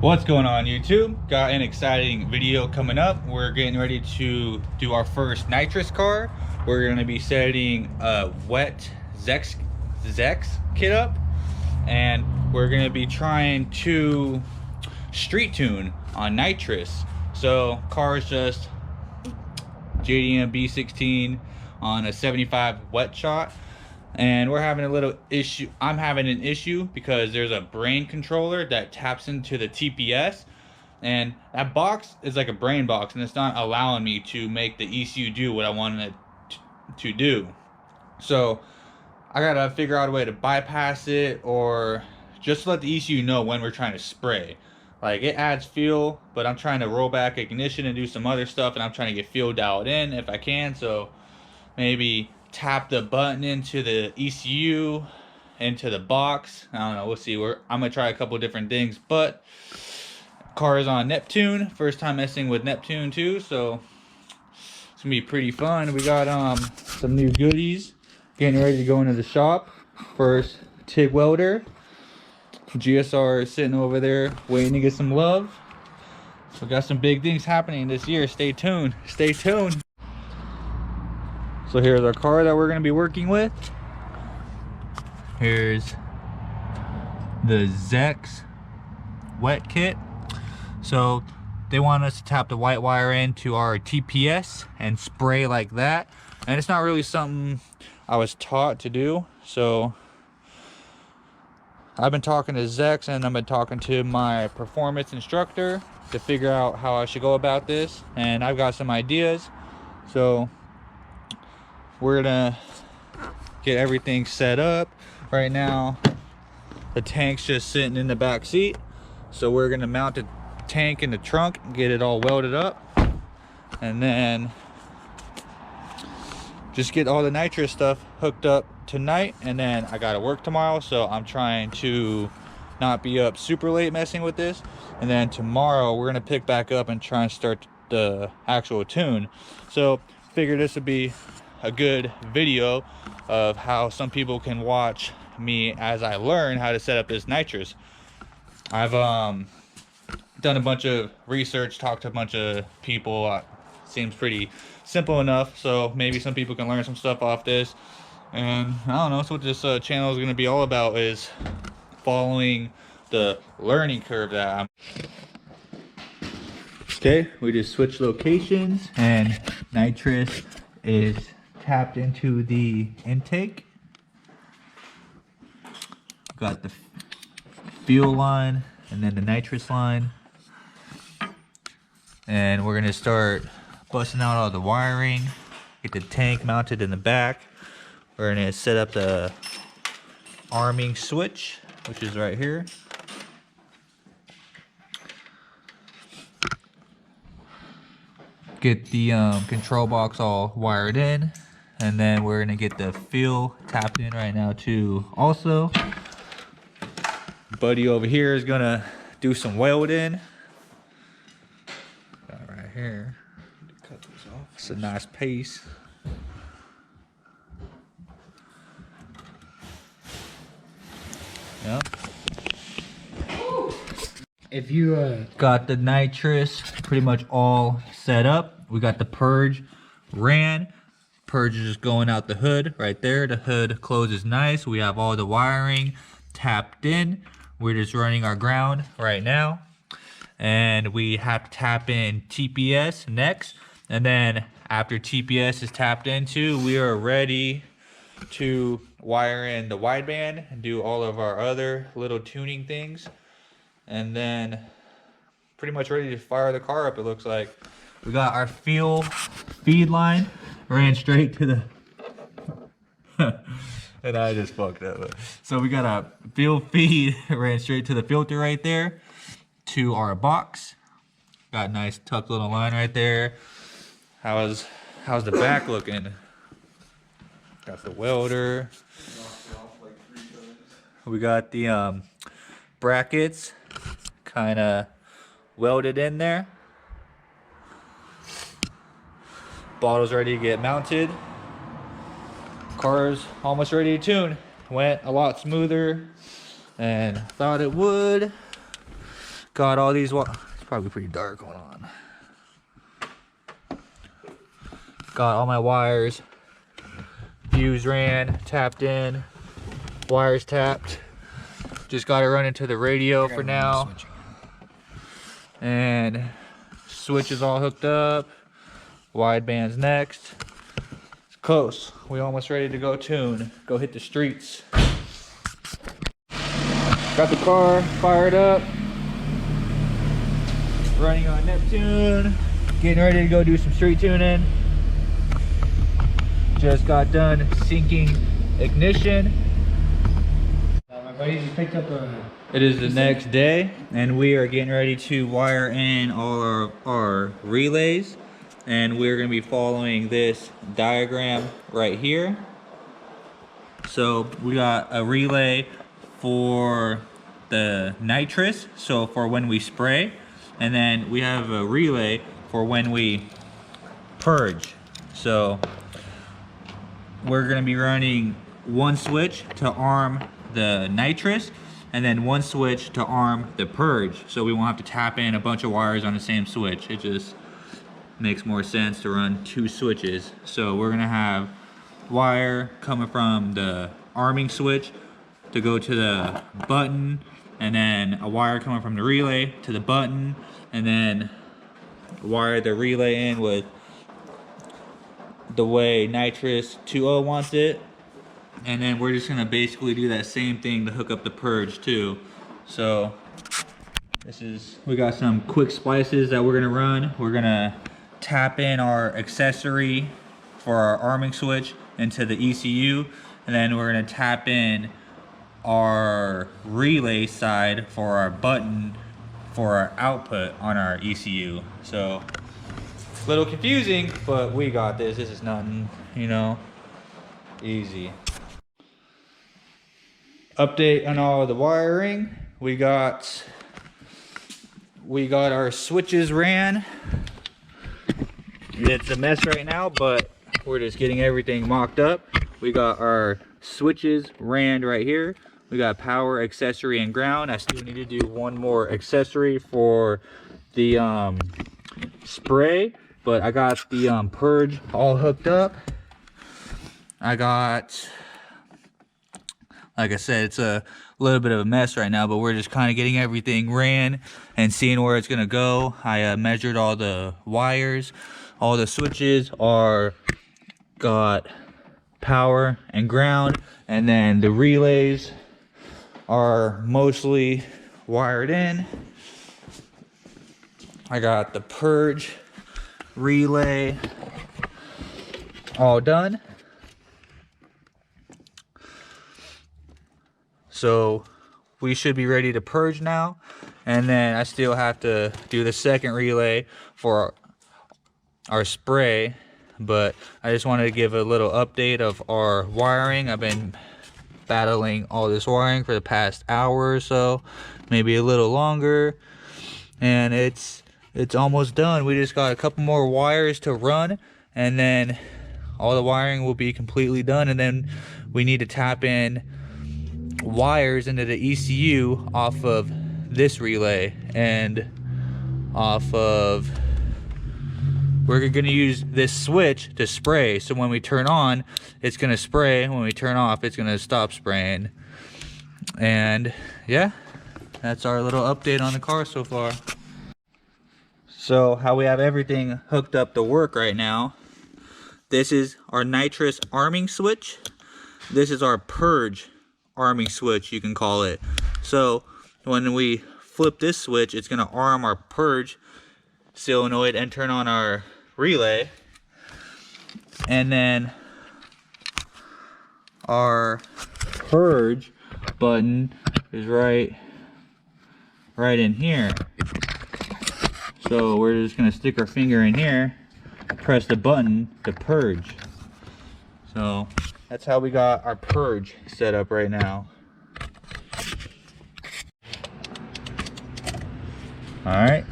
What's going on YouTube? Got an exciting video coming up. We're getting ready to do our first nitrous car. We're going to be setting a wet Zex kit up, and we're going to be trying to street tune on nitrous. So car is just JDM B16 on a 75 wet shot. And we're having a little issue. I'm having an issue because there's a brain controller that taps into the TPS, and that box is like a brain box, and it's not allowing me to make the ECU do what I wanted it to do. So I gotta figure out a way to bypass it, or just let the ECU know when we're trying to spray. Like, it adds fuel, but I'm trying to roll back ignition and do some other stuff, and I'm trying to get fuel dialed in if I can. So maybe tap the button into the ECU, into the box. I don't know, we'll see. I'm gonna try a couple different things, but car is on Neptune. First time messing with Neptune too, so it's gonna be pretty fun. We got some new goodies. Getting ready to go into the shop. First, TIG welder. GSR is sitting over there waiting to get some love. We got some big things happening this year. Stay tuned. Stay tuned. So here's our car that we're going to be working with. Here's the Zex wet kit. So they want us to tap the white wire into our TPS and spray like that. And it's not really something I was taught to do. So I've been talking to Zex, and I've been talking to my performance instructor to figure out how I should go about this. And I've got some ideas. So we're gonna get everything set up. Right now the tank's just sitting in the back seat, so we're gonna mount the tank in the trunk and get it all welded up, and then just get all the nitrous stuff hooked up tonight. And then I gotta work tomorrow, so I'm trying to not be up super late messing with this. And then tomorrow we're gonna pick back up and try and start the actual tune. So figure this would be a good video of how some people can watch me as I learn how to set up this nitrous. I've done a bunch of research, talked to a bunch of people. Seems pretty simple enough, so maybe some people can learn some stuff off this. And I don't know, that's what this channel is going to be all about, is following the learning curve that I'm. Okay, we just switched locations, and nitrous is tapped into the intake. Got the fuel line and then the nitrous line, and we're gonna start busting out all the wiring, get the tank mounted in the back. We're gonna set up the arming switch, which is right here. Get the control box all wired in, and then we're gonna get the fuel tapped in right now too. Also, buddy over here is gonna do some welding. Got right here. Cut this off. It's a nice piece. Yep. If you got the nitrous pretty much all set up, we got the purge ran. Purge is just going out the hood right there. The hood closes nice. We have all the wiring tapped in. We're just running our ground right now, and we have to tap in TPS next. And then after TPS is tapped into, we are ready to wire in the wideband and do all of our other little tuning things. And then pretty much ready to fire the car up, it looks like. We got our fuel feed line, ran straight to the and I just fucked up. So we got a fuel feed ran straight to the filter right there, to our box. Got a nice tucked little line right there. How's the back looking? Got the welder. We got the brackets kind of welded in there. Bottle's ready to get mounted. Car's almost ready to tune. Went a lot smoother than thought it would. got all these, it's probably pretty dark going on. Got all my wires, fuse ran, tapped in, wires tapped. Just got to run into the radio for now. And switch is all hooked up. Wideband's next. It's close. We almost ready to go tune. Go hit the streets. Got the car fired up. Running on Neptune. Getting ready to go do some street tuning. Just got done syncing ignition. My buddy just picked up a... It is the next day, and we are getting ready to wire in all our relays, and we're going to be following this diagram right here. So we got a relay for the nitrous, so for when we spray, and then we have a relay for when we purge. So we're going to be running one switch to arm the nitrous, and then one switch to arm the purge, so we won't have to tap in a bunch of wires on the same switch. It just makes more sense to run two switches. So we're gonna have wire coming from the arming switch to go to the button, and then a wire coming from the relay to the button, and then wire the relay in with the way nitrous 2.0 wants it. And then we're just gonna basically do that same thing to hook up the purge too. So we got some quick splices that we're gonna run. We're gonna tap in our accessory for our arming switch into the ECU, and then we're gonna tap in our relay side for our button for our output on our ECU. So a little confusing, but we got this. This is nothing, you know, easy. Update on all the wiring. We got our switches ran. It's a mess right now, but we're just getting everything mocked up. We got our switches ran right here. We got power, accessory, and ground. I still need to do one more accessory for the spray, but I got the purge all hooked up. I got, like I said, it's a little bit of a mess right now, but we're just kind of getting everything ran and seeing where it's gonna go. I measured all the wires. All the switches got power and ground, and then the relays are mostly wired in. I got the purge relay all done. So we should be ready to purge now. And then I still have to do the second relay for our spray, but I just wanted to give a little update of our wiring. I've been battling all this wiring for the past hour or so, maybe a little longer, and it's almost done. We just got a couple more wires to run, and then all the wiring will be completely done. And then we need to tap in wires into the ECU off of this relay and off of, we're going to use this switch to spray. So when we turn on, it's going to spray. When we turn off, it's going to stop spraying. And yeah, that's our little update on the car so far. So how we have everything hooked up to work right now. This is our nitrous arming switch. This is our purge arming switch, you can call it. So when we flip this switch, it's going to arm our purge solenoid and turn on our relay, and then our purge button is right in here. So we're just gonna stick our finger in here, press the button to purge. So that's how we got our purge set up right now. All right.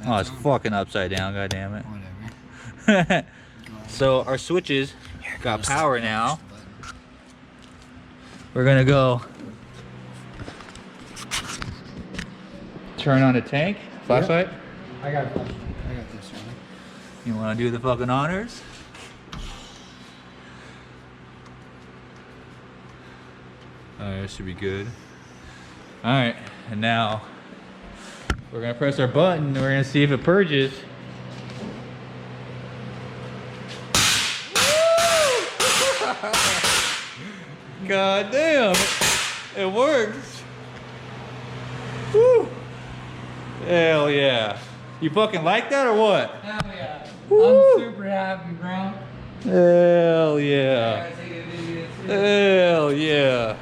Oh, it's fucking upside down, god damn it. Whatever. So our switches got power now. We're gonna go turn on the tank. Flashlight? Yep. I got this one. You wanna do the fucking honors? Alright, this should be good. Alright, and now we're gonna press our button and we're gonna see if it purges. God damn, it works. Woo. Hell yeah. You fucking like that or what? Hell yeah. Woo. I'm super happy, bro. Hell yeah. Hell yeah.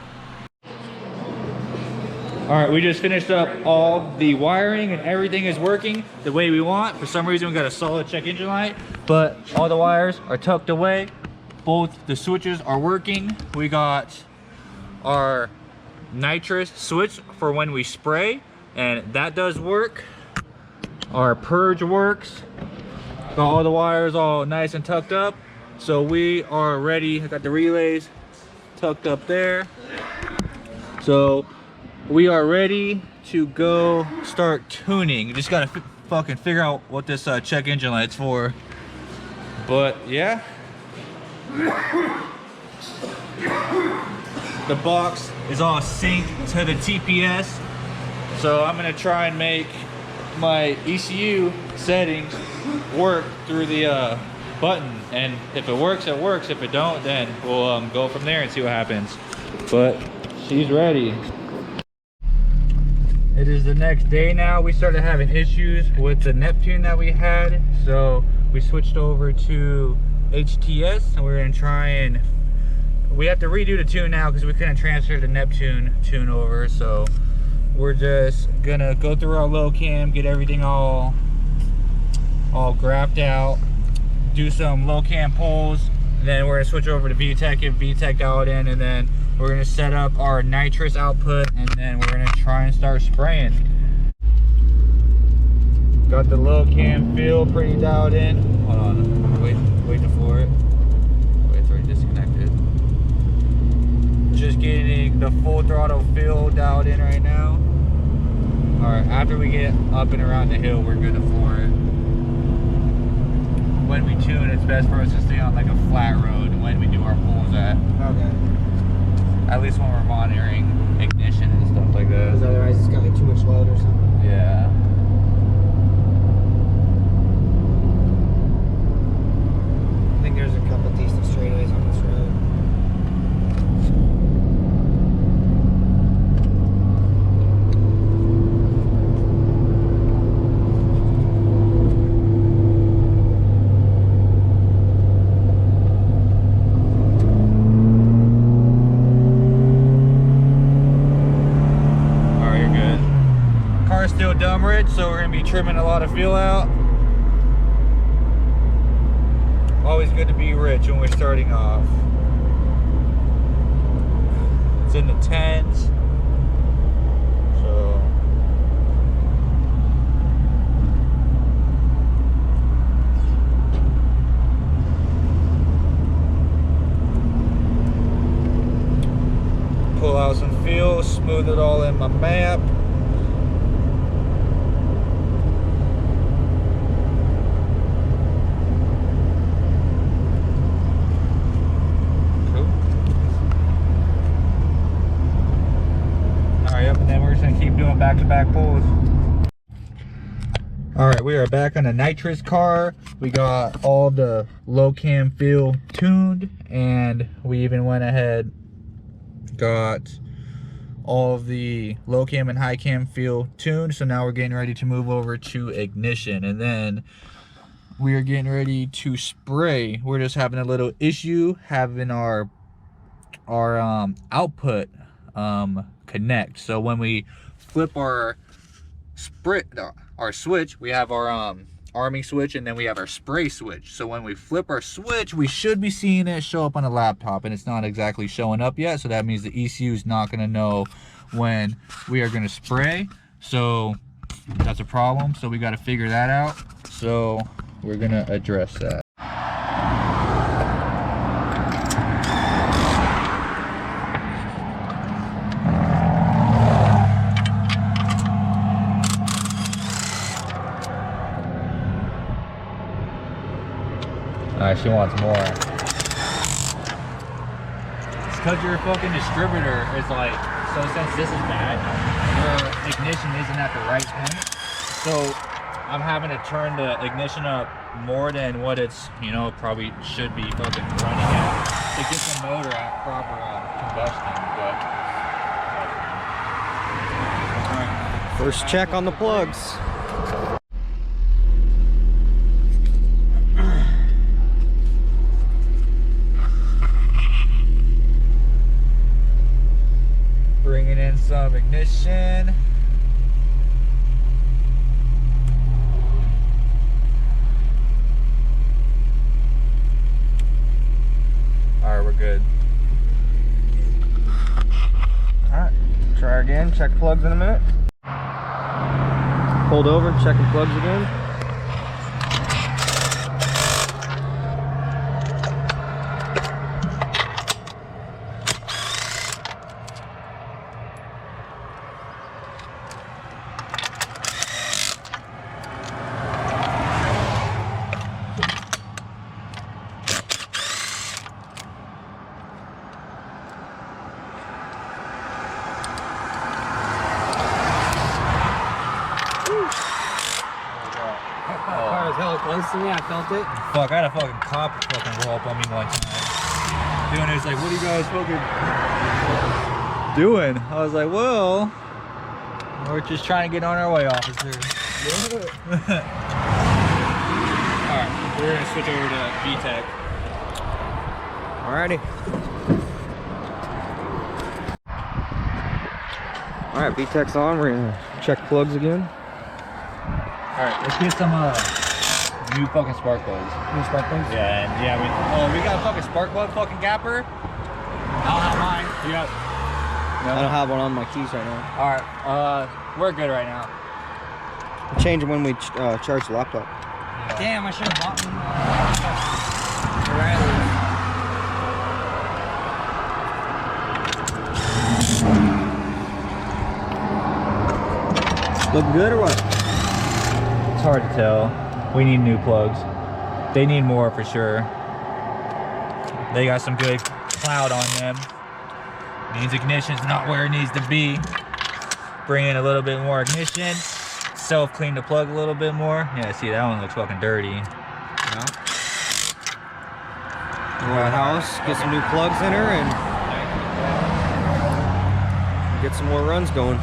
Alright, we just finished up all the wiring and everything is working the way we want. For some reason we got a solid check engine light, but all the wires are tucked away. Both the switches are working. We got our nitrous switch for when we spray, and that does work. Our purge works. Got all the wires all nice and tucked up. So we are ready. I got the relays tucked up there. So we are ready to go start tuning. Just gotta fucking figure out what this check engine light's for. But yeah. The box is all synced to the TPS. So I'm gonna try and make my ECU settings work through the button. And if it works, it works. If it don't, then we'll go from there and see what happens. But she's ready. It is the next day now. We started having issues with the Neptune that we had, so we switched over to HTS, and we're gonna try and we have to redo the tune now because we couldn't transfer the Neptune tune over. So we're just gonna go through our low cam, get everything all graphed out, do some low cam pulls, and then we're gonna switch over to VTEC, get VTEC dialed in, and then we're gonna set up our nitrous output, and then we're gonna try and start spraying. Got the low cam feel pretty dialed in. Hold on, waiting for it. Wait, it's already disconnected. Just getting the full throttle feel dialed in right now. All right, after we get up and around the hill, we're good to floor it. When we tune, it's best for us to stay on like a flat road when we do our pulls at. Okay. At least when we're monitoring ignition and stuff like that. Because otherwise it's got like too much load or something. Yeah. I think there's a couple decent straightaways on this road. Still dumb rich, so we're gonna be trimming a lot of fuel out. Always good to be rich when we're starting off. It's in the 10s, so pull out some fuel, smooth it all in my map. Back-to-back pulls. All right, we are back on a nitrous car. We got all the low cam feel tuned, and we even went ahead, got all of the low cam and high cam feel tuned. So now we're getting ready to move over to ignition, and then we are getting ready to spray. We're just having a little issue having our output connect. So when we flip our switch, we have our arming switch, and then we have our spray switch. So when we flip our switch, we should be seeing it show up on the laptop, and it's not exactly showing up yet. So that means the ECU is not going to know when we are going to spray. So that's a problem. So we got to figure that out. So we're going to address that. Alright, she wants more. It's because your fucking distributor is like, so since this is bad, your ignition isn't at the right point. So I'm having to turn the ignition up more than what it's, you know, probably should be fucking running at to get the motor at proper combustion. But First check on the plugs. bringing in some ignition. Alright, we're good. Alright, try again, check plugs in a minute. Pulled over, checking plugs again. Hella close to me, I felt it. Fuck, I had a fucking cop fucking roll up on me one time. Doing it, was like, what are you guys fucking doing? I was like, well, we're just trying to get on our way, officer. Alright, we're gonna switch over to VTEC. Alrighty. Alright, VTEC's on. We're gonna check plugs again. Alright, let's get some new fucking spark plugs. New spark plugs? Yeah, and yeah, we got a fucking spark plug fucking gapper. I don't have mine. You got? No? I don't have one on my keys right now. Alright, we're good right now. We'll change them when we charge the laptop. Yeah. Damn, I should have bought one. Look good or what? It's hard to tell. We need new plugs. They need more for sure. They got some good cloud on them. Means ignition's not where it needs to be. Bring in a little bit more ignition. Self-clean the plug a little bit more. Yeah, see, that one looks fucking dirty. Yeah. Go to the house, get some new plugs in her, and get some more runs going.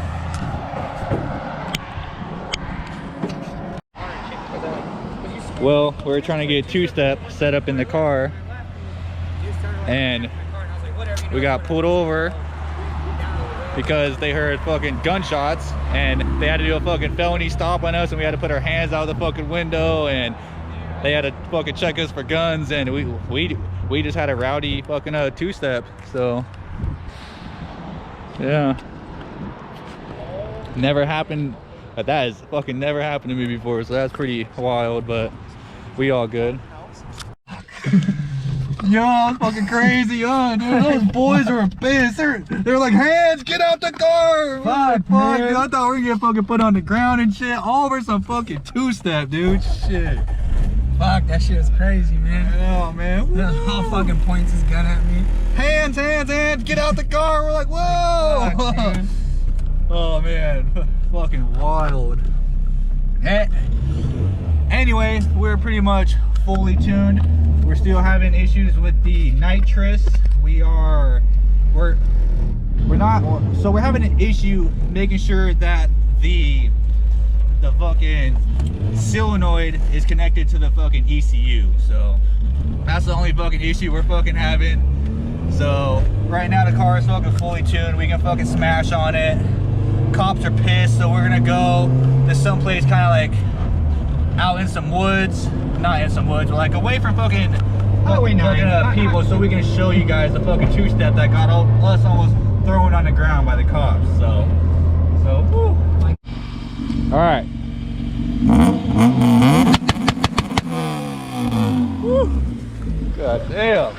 Well, we were trying to get two-step set up in the car, and we got pulled over because they heard fucking gunshots, and they had to do a fucking felony stop on us, and we had to put our hands out the fucking window, and they had to fucking check us for guns, and we just had a rowdy fucking two-step. So yeah, never happened. But that has fucking never happened to me before, so that's pretty wild, but we all good. Yo, it's fucking crazy, dude. Those boys are pissed. They're like, hands, get out the car. Fuck, dude. I thought we were gonna fucking put on the ground and shit. All over some fucking two-step, dude. Shit. Fuck, that shit was crazy, man. Oh, man. All fucking points his gun at me. Hands, get out the car. We're like, whoa. Fuck, oh, man. Fucking wild. Anyway, we're pretty much fully tuned. We're still having issues with the nitrous. We're having an issue making sure that the fucking solenoid is connected to the fucking ECU. So that's the only fucking issue we're fucking having. So right now the car is fucking fully tuned. We can fucking smash on it. Cops are pissed, so we're gonna go to someplace kind of like out in some woods, not in some woods, but like away from fucking people, so we can show you guys the fucking two-step that got us almost thrown on the ground by the cops. So woo. All right. Woo. God damn.